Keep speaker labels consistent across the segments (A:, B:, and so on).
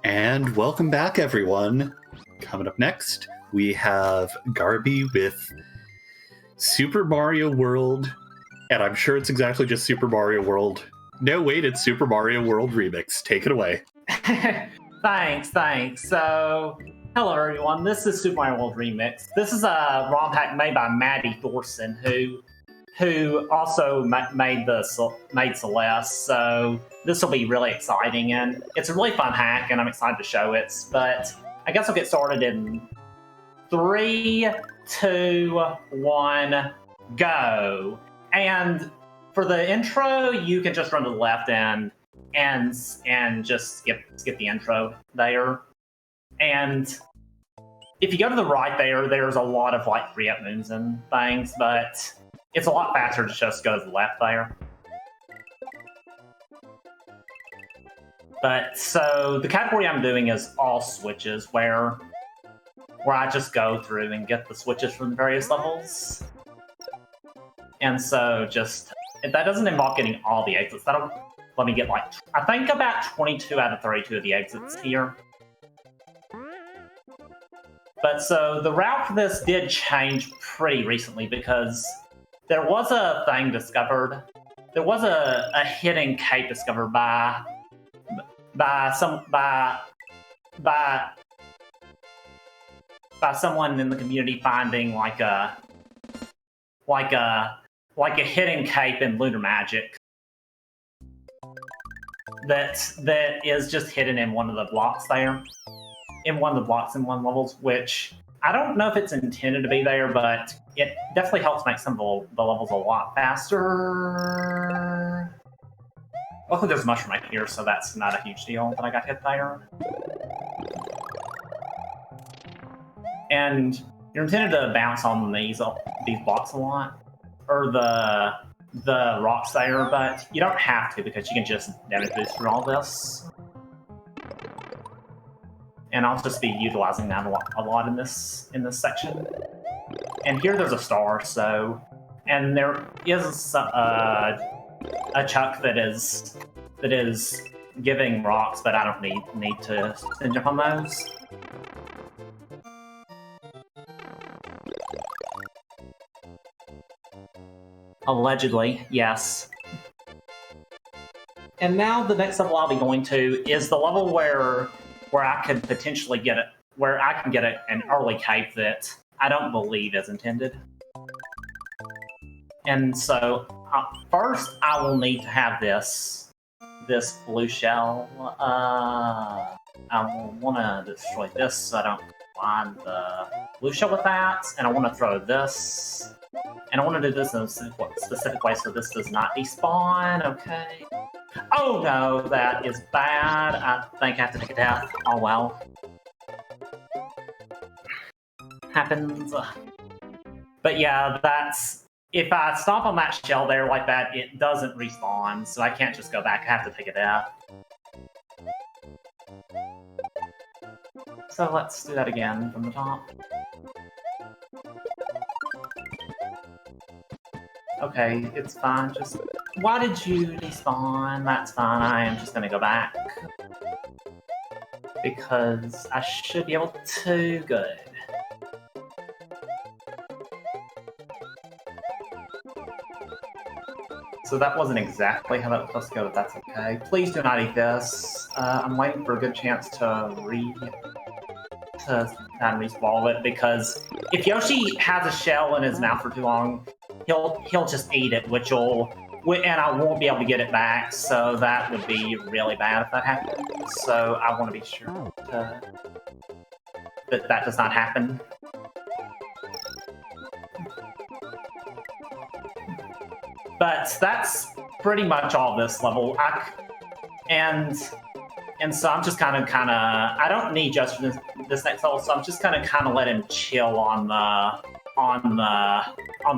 A: And welcome back, everyone. Coming up next, we have Garby with Super Mario World, and I'm sure it's exactly just Super Mario World. No, wait, it's Super Mario World Remix. Take it away.
B: Thanks. So, hello everyone. This is Super Mario World Remix. This is a ROM hack made by Maddie Thorson, who also made Celeste. So this will be really exciting, and it's a really fun hack, and I'm excited to show it. But I guess I'll get started in 3, 2, 1, go. And for the intro, you can just run to the left and just skip the intro there. And if you go to the right there's a lot of like re-up moons and things, but it's a lot faster to just go to the left there. But so the category I'm doing is all switches, where I just go through and get the switches from the various levels. And so that doesn't involve getting all the exits. That'll let me get like, I think about 22 out of 32 of the exits here. But so the route for this did change pretty recently because there was a thing discovered. There was a hidden cape discovered by someone in the community finding like a hidden cape in Lunar Magic that is just hidden in one of the blocks there. In one of the blocks in one levels, which I don't know if it's intended to be there, but it definitely helps make some of the levels a lot faster. Luckily there's a mushroom right here, so that's not a huge deal that I got hit there. And you're intended to bounce on these blocks a lot, or the rocks there, but you don't have to because you can just damage boost through all this. And I'll just be utilizing that a lot in this section. And here there's a star, so, and there is a chuck that is giving rocks, but I don't need to jump on those. Allegedly, yes. And now the next level I'll be going to is the level where I could potentially get it, where I can get an early cape that I don't believe is intended. And so first I will need to have this blue shell. I will want to destroy this so I don't find the blue shell with that. And I want to throw this. And I want to do this in a specific way so this does not despawn. Okay. Oh no, that is bad. I think I have to take it out. Oh well. Happens. But yeah, that's... If I stomp on that shell there like that, it doesn't respawn, so I can't just go back. I have to take it out. So let's do that again from the top. Okay, it's fine. Just... Why did you despawn? That's fine. I am just gonna go back. Because I should be able to. Good. So that wasn't exactly how that was supposed to go, but that's okay. Please do not eat this. I'm waiting for a good chance to re-swallow it, because if Yoshi has a shell in his mouth for too long, he'll just eat it, and I won't be able to get it back, so that would be really bad if that happens. So I want to be sure that does not happen. But that's pretty much all this level. And so I'm just kind of I don't need just this next level, so I'm just kind of let him chill on the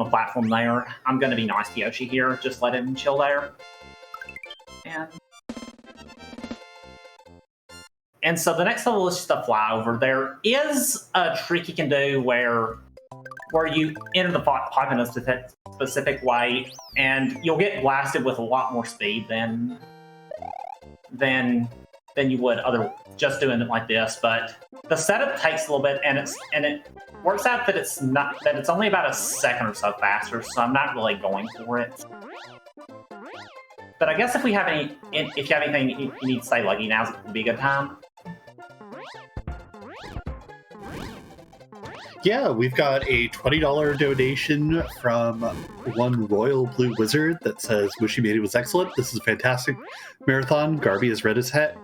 B: platform there. I'm gonna be nice to Yoshi here, just let him chill there. And so the next level is just a flyover. There is a trick you can do where you enter the pipe in a specific way, and you'll get blasted with a lot more speed than than you would just doing it like this. But the setup takes a little bit, and it works out that it's only about a second or so faster. So I'm not really going for it. But I guess if you have anything you need to say, Lucky, now would be a good time.
A: Yeah, we've got a $20 donation from one Royal Blue Wizard that says, "Wish you made it was excellent. This is a fantastic marathon. Garby is red as heck.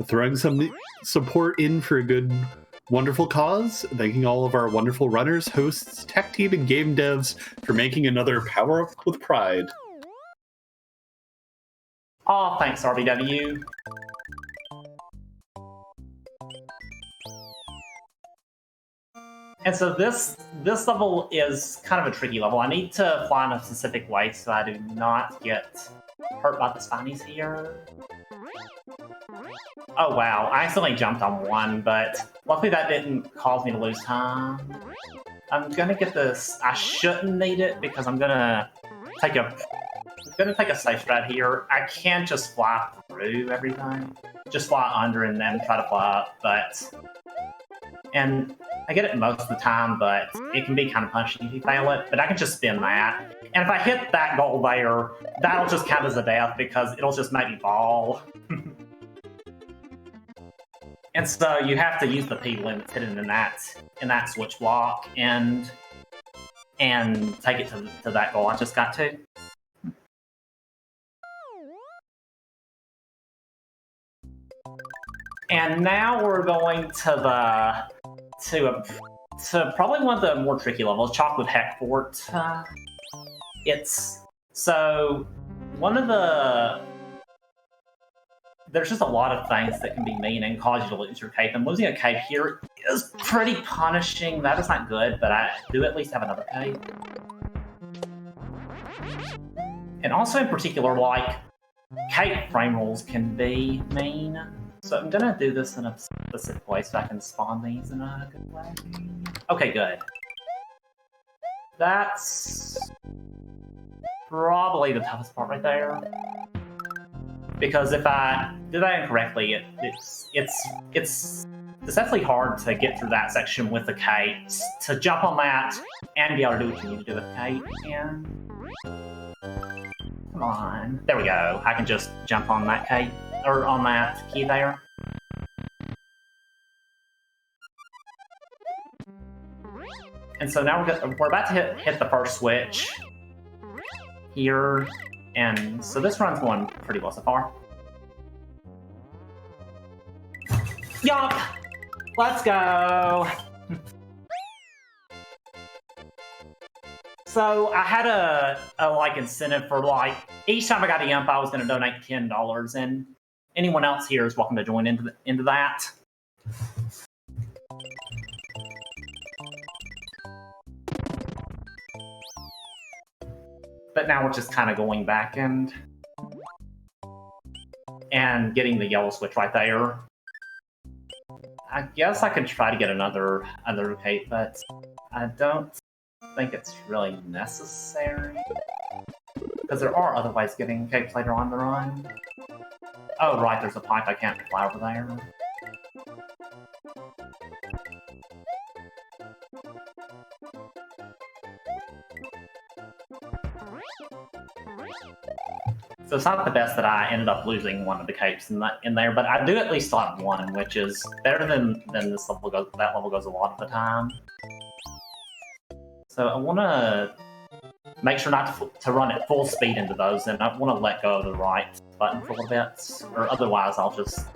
A: Throwing some support in for a good, wonderful cause. Thanking all of our wonderful runners, hosts, tech team, and game devs for making another Power Up with Pride."
B: Oh, thanks, RBW. And so this level is kind of a tricky level. I need to fly in a specific way so I do not get hurt by the spinies here. Oh wow, I accidentally jumped on one, but luckily that didn't cause me to lose time. I'm gonna get this. I shouldn't need it because I'm gonna take a safe strat here. I can't just fly through everything. Just fly under and then try to fly up, and I get it most of the time, but it can be kind of punishing if you fail it. But I can just spin that. And if I hit that goal there, that'll just count as a death because it'll just make me fall. And so you have to use the P limit hidden in that switch block and take it to that goal I just got to. And now we're going to probably one of the more tricky levels, Chocolate Heck Fort. There's just a lot of things that can be mean and cause you to lose your cape, and losing a cape here is pretty punishing. That is not good, but I do at least have another cape. And also in particular, like, cape frame rules can be mean. So I'm gonna do this in a specific way so I can spawn these in a good way. Okay, good. That's probably the toughest part right there. Because if I do that incorrectly, it's deceptively hard to get through that section with the capes, to jump on that and be able to do what you need to do with the cape. And come on, there we go. I can just jump on that cape or on that key there. And so now we're about to hit the first switch here. And so this run's going pretty well so far. Yup! Let's go! So I had a like incentive for like each time I got a yump I was going to donate $10, and anyone else here is welcome to join into that. But now we're just kind of going back and getting the yellow switch right there. I guess I could try to get another cape, but I don't think it's really necessary. Because there are other ways of getting capes later on the run. Oh right, there's a pipe I can't fly over there. So it's not the best that I ended up losing one of the capes in there, but I do at least still have one, which is better than this level goes. That level goes a lot of the time. So I want to make sure not to run at full speed into those, and I want to let go of the right button for a little bit, or otherwise I'll just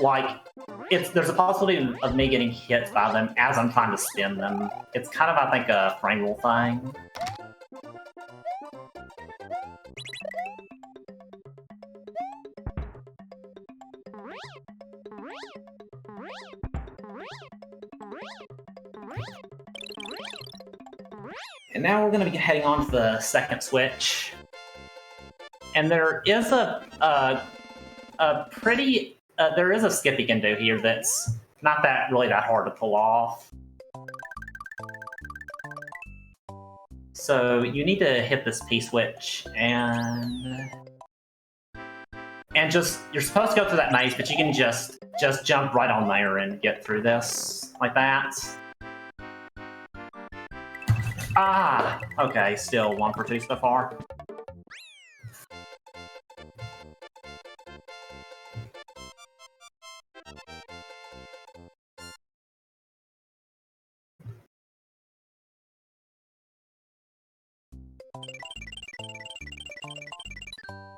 B: like there's a possibility of me getting hit by them as I'm trying to spin them. It's kind of, I think, a frame rule thing. And now we're going to be heading on to the second switch. And there is a skip you can do here that's not really that hard to pull off. So you need to hit this P switch and And you're supposed to go through that maze, but you can just jump right on there and get through this like that. Ah, okay, still 1 for 2 so far.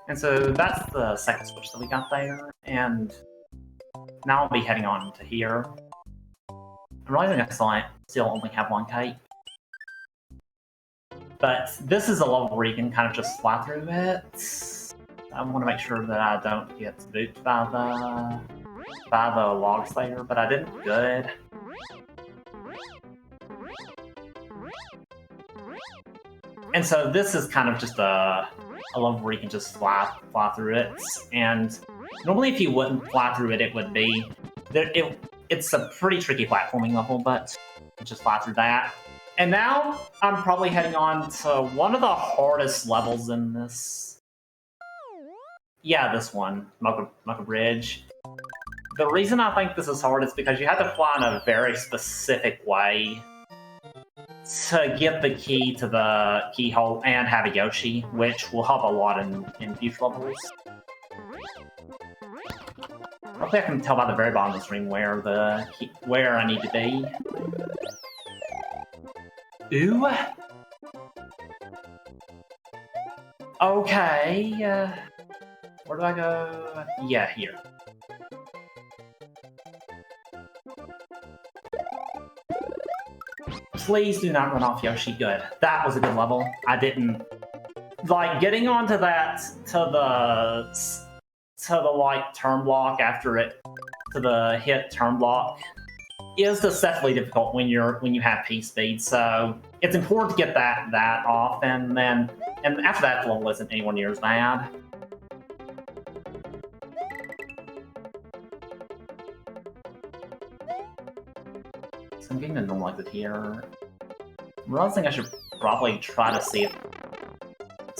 B: And so that's the second switch that we got there, and now I'll be heading on to here. I'm realizing I still only have 1 cape. But this is a level where you can kind of just fly through it. I want to make sure that I don't get spooked by the logs there, but I did good. And so this is kind of just a level where you can just fly through it. And normally if you wouldn't fly through it, it would be... It's a pretty tricky platforming level, but just fly through that. And now I'm probably heading on to one of the hardest levels in this. Yeah, this one, Mocha Bridge. The reason I think this is hard is because you have to fly in a very specific way to get the key to the keyhole and have a Yoshi, which will help a lot in future levels. Hopefully I can tell by the very bottom of the screen where I need to be. Ooh. Okay. Where do I go? Yeah, here. Please do not run off Yoshi. Good. That was a good level. I didn't... Like, getting onto that to the like turn block after it to the hit turn block is deceptively difficult when you have P speed. So it's important to get that off, and after that, the level isn't anywhere near as bad. So I'm getting a normal exit here. I'm realizing I should probably try to see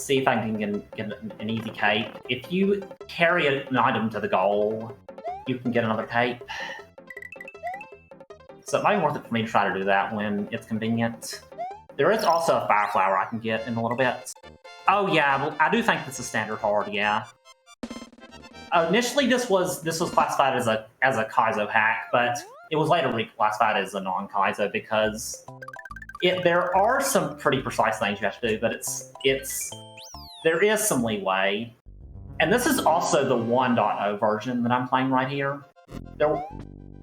B: if I can get an easy cape. If you carry an item to the goal, you can get another cape. So it might be worth it for me to try to do that when it's convenient. There is also a fire flower I can get in a little bit. Oh yeah, well, I do think this is standard hard, yeah. Initially this was classified as a Kaizo hack, but it was later reclassified as a non-Kaizo because there are some pretty precise things you have to do, but there is some leeway. And this is also the 1.0 version that I'm playing right here.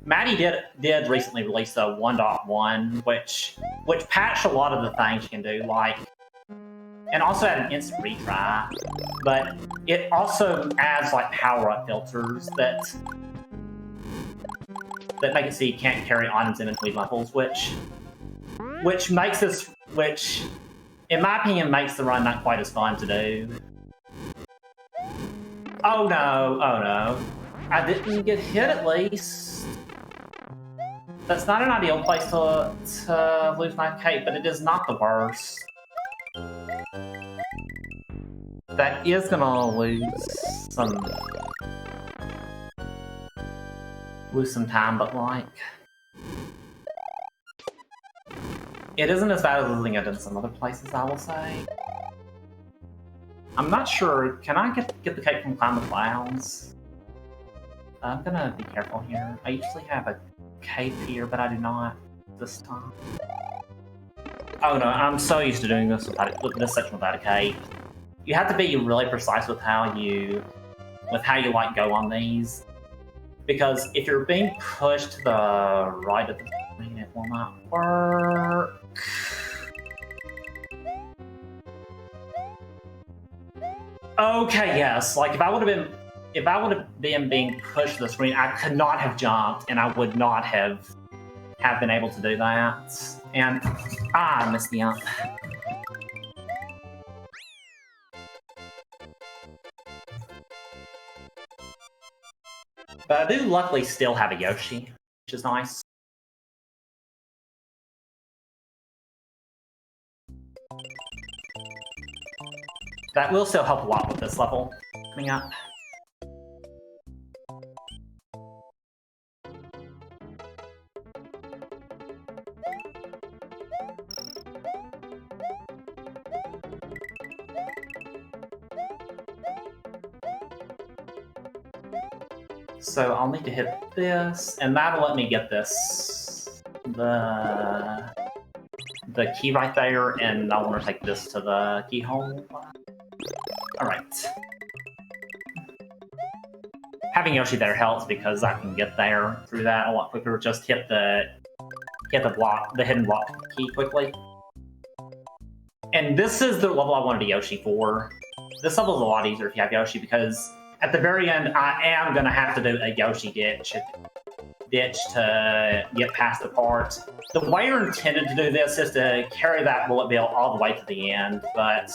B: Maddie did recently release a 1.1, which patched a lot of the things you can do, like, and also had an instant retry, but it also adds like power-up filters that make it so you can't carry items in between levels, which makes this, which in my opinion makes the run not quite as fun to do. Oh no, I didn't get hit at least. That's not an ideal place to lose my cape, but it is not the worst. That is gonna lose some time, but like, it isn't as bad as losing it in some other places, I will say. I'm not sure. Can I get the cape from Climb the Clouds? I'm gonna be careful here. I usually have a cape here, but I do not this time. Oh no, I'm so used to doing this this section without a cape. You have to be really precise with how you like go on these, because if you're being pushed to the right of the screen, it will not work. Okay, yes. Like if I would have been being pushed to the screen, I could not have jumped, and I would not have been able to do that. And I missed the jump. But I do luckily still have a Yoshi, which is nice. That will still help a lot with this level coming up. So I'll need to hit this, and that'll let me get this. The key right there, and I want to take this to the keyhole. Alright. Having Yoshi there helps because I can get there through that a lot quicker. Just hit the block, the hidden block key quickly. And this is the level I wanted a Yoshi for. This level is a lot easier if you have Yoshi because at the very end I am gonna have to do a Yoshi ditch to get past the part. The way you're intended to do this is to carry that bullet bill all the way to the end, but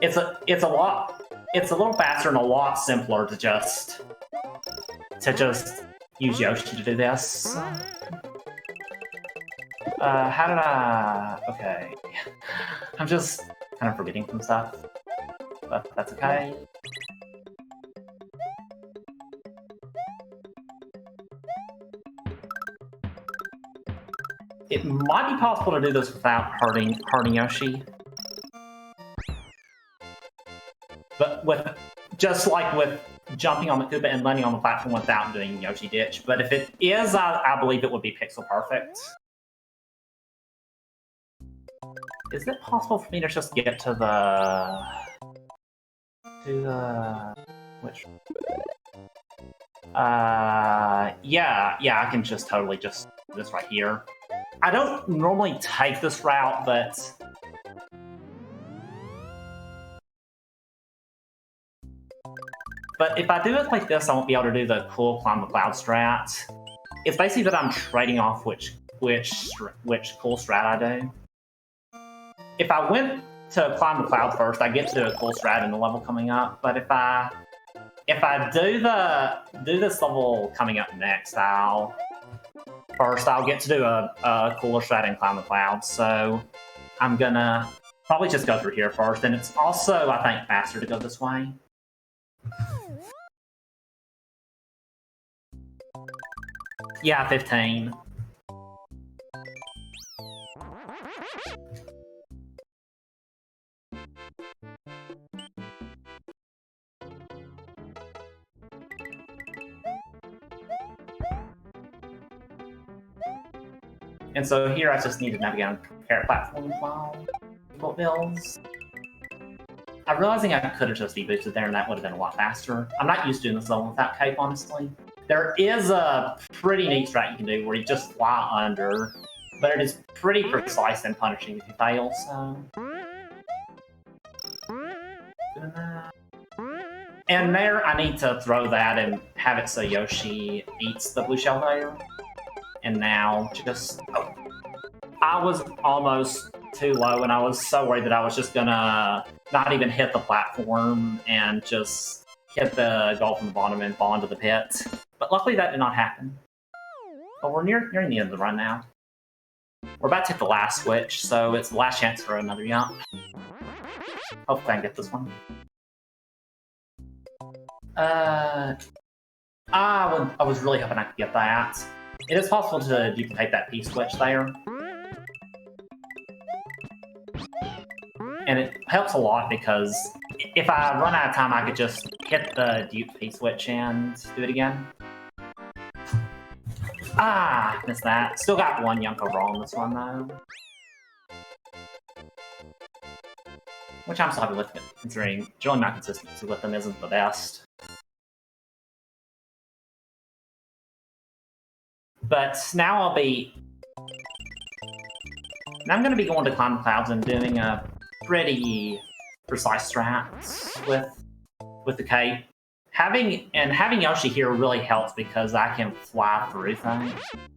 B: it's a little faster and a lot simpler to just use Yoshi to do this. How did I... Okay. I'm just kind of forgetting some stuff, but that's okay. It might be possible to do this without hurting Yoshi. But just like with jumping on the Koopa and landing on the platform without doing Yoshi Ditch. But if it is, I believe it would be pixel perfect. Is it possible for me to just get to the... which... yeah, I can just totally just do this right here. I don't normally take this route, but... But if I do it like this, I won't be able to do the cool climb the cloud strat. It's basically that I'm trading off which cool strat I do. If I went to climb the cloud first, I get to do a cool strat in the level coming up. But if I do this level coming up next, I'll get to do a cooler strat and climb the clouds. So I'm gonna probably just go through here first, and it's also, I think, faster to go this way. Yeah, 15. And so here I just need to navigate on carrot platform while boat builds. I'm realizing I could have just deboosted there and that would have been a lot faster. I'm not used to doing this level without cape, honestly. There is a pretty neat strat you can do where you just fly under, but it is pretty precise and punishing if you fail, so... And there, I need to throw that and have it so Yoshi eats the blue shell there. And now, just... Oh. I was almost too low, and I was so worried that I was just gonna not even hit the platform and just hit the goal from the bottom and fall into the pit. But luckily that did not happen. But we're nearing the end of the run now. We're about to hit the last switch, so it's the last chance for another jump. Hopefully I can get this one. I was really hoping I could get that. It is possible to duplicate that P-switch there. And it helps a lot because if I run out of time, I could just hit the dupe P-switch and do it again. Ah, missed that. Still got one Yunk overall on this one, though. Which I'm still happy with, considering generally my consistency with them isn't the best. But now I'm going to be going to climb the clouds and doing a pretty precise strats with the cape. Having Yoshi here really helps because I can fly through things.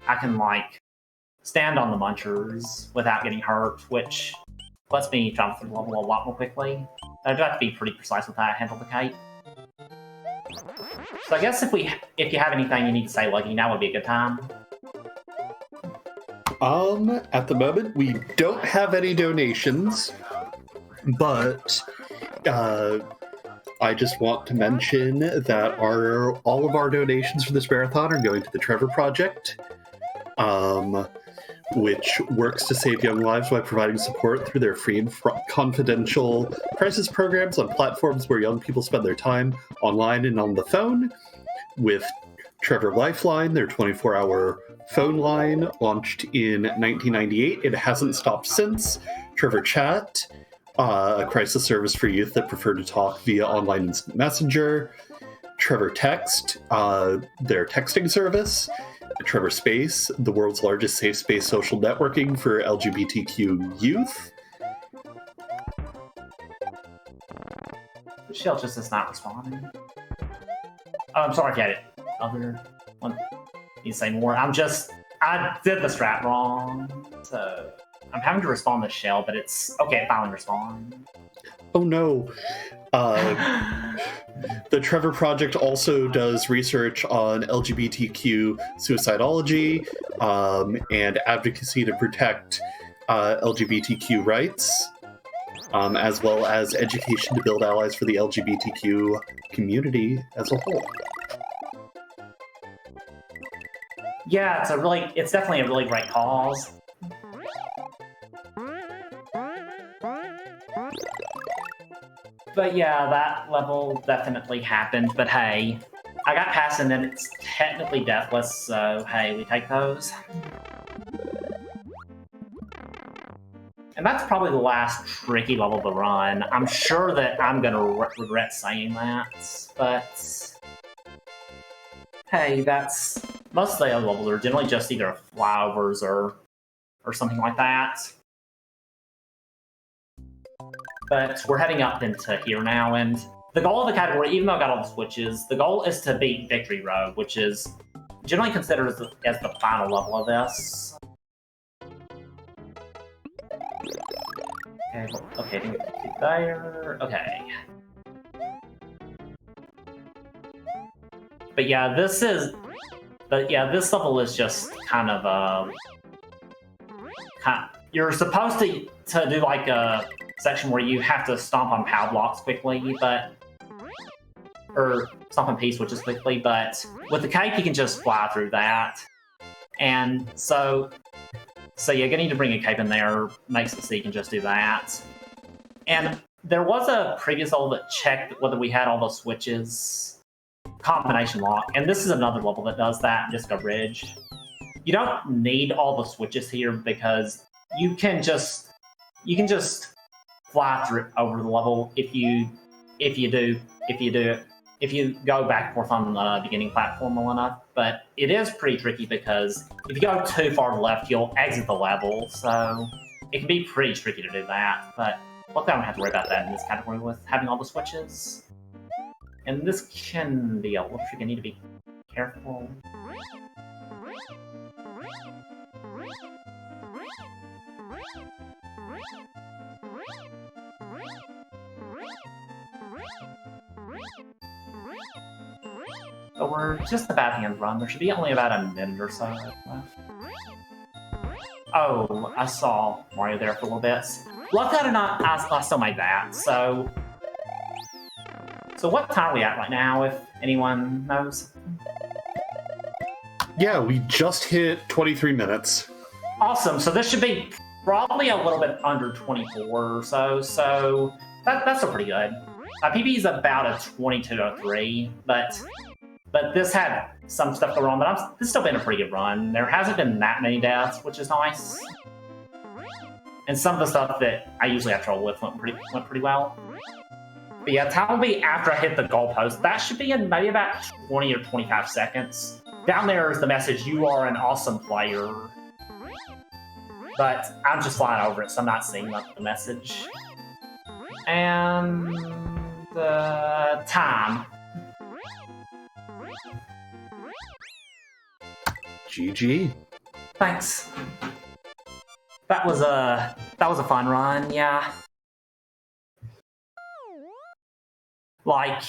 B: I can like stand on the munchers without getting hurt, which lets me jump through the level a lot more quickly. I do have to be pretty precise with how I handle the cape. So I guess if you have anything you need to say, Lucky, now would be a good time.
A: At the moment, we don't have any donations, but I just want to mention that all of our donations for this marathon are going to the Trevor Project. which works to save young lives by providing support through their free and confidential crisis programs on platforms where young people spend their time online and on the phone. With Trevor Lifeline, their 24-hour phone line, launched in 1998. It hasn't stopped since. Trevor Chat, a crisis service for youth that prefer to talk via online instant messenger. Trevor Text, their texting service. Trevor Space, the world's largest safe space social networking for LGBTQ youth.
B: Shell just is not responding. Oh, I'm sorry, get it. Other one. You say more. I did the strat wrong, so I'm having to respond to Shell, but it's okay. Finally respond.
A: Oh no. The Trevor Project also does research on LGBTQ suicidology and advocacy to protect LGBTQ rights, as well as education to build allies for the LGBTQ community as a whole.
B: Yeah, it's definitely a really great cause. But yeah, that level definitely happened, but hey, I got past and then it's technically deathless, so hey, we take those. And that's probably the last tricky level to run. I'm sure that I'm gonna regret saying that, but hey, that's... Most of the other levels are generally just either flyovers or something like that. But we're heading up into here now, and the goal of the category, even though I got all the switches, the goal is to beat Victory Road, which is generally considered as the final level of this. Okay, didn't get there. Okay. But yeah, this level is just kind of you're supposed to do like a section where you have to stomp on POW blocks quickly, or stomp on P switches quickly, but with the cape you can just fly through that. And so you're gonna need to bring a cape in there, makes it so you can just do that. And there was a previous level that checked whether we had all the switches, combination lock, and this is another level that does that, just a ridge. You don't need all the switches here because you can just fly through over the level if you go back and forth on the beginning platform well enough. But it is pretty tricky because if you go too far to the left, you'll exit the level. So it can be pretty tricky to do that. But luckily I don't have to worry about that in this category with having all the switches. And this can be a little tricky. I need to be careful. So we're just about to end run. There should be only about a minute or so left. Oh, I saw Mario there for a little bit. Luckily or not, I still made that. So what time are we at right now, if anyone knows?
A: Yeah, we just hit 23 minutes.
B: Awesome, so this should be probably a little bit under 24 or so, so that's still pretty good. PB is about a 22:03, but this had some stuff go wrong, but this has still been a pretty good run. There hasn't been that many deaths, which is nice. And some of the stuff that I usually have trouble with went pretty well. But yeah, time will be after I hit the goalpost. That should be in maybe about 20 or 25 seconds. Down there is the message, "You are an awesome player." But I'm just flying over it, so I'm not seeing the message. And time.
A: GG.
B: Thanks. That was a fun run, yeah. Like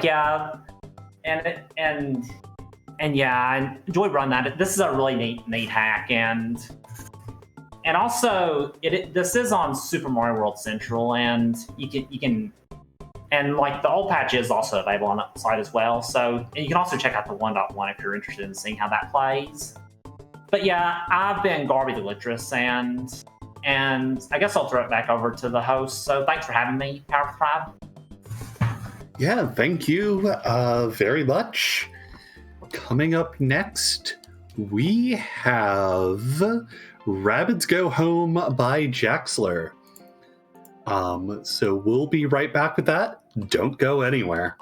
B: yeah, and yeah, I enjoyed running that. This is a really neat hack, and also this is on Super Mario World Central, and you can and like the old patch is also available on that site as well. So you can also check out the 1.1 if you're interested in seeing how that plays. but yeah, I've been garbitheglitcheress, and I guess I'll throw it back over to the host. So thanks for having me, Power Tribe.
A: Yeah, thank you very much. Coming up next, we have Rabbids Go Home by Jaxler. So we'll be right back with that. Don't go anywhere.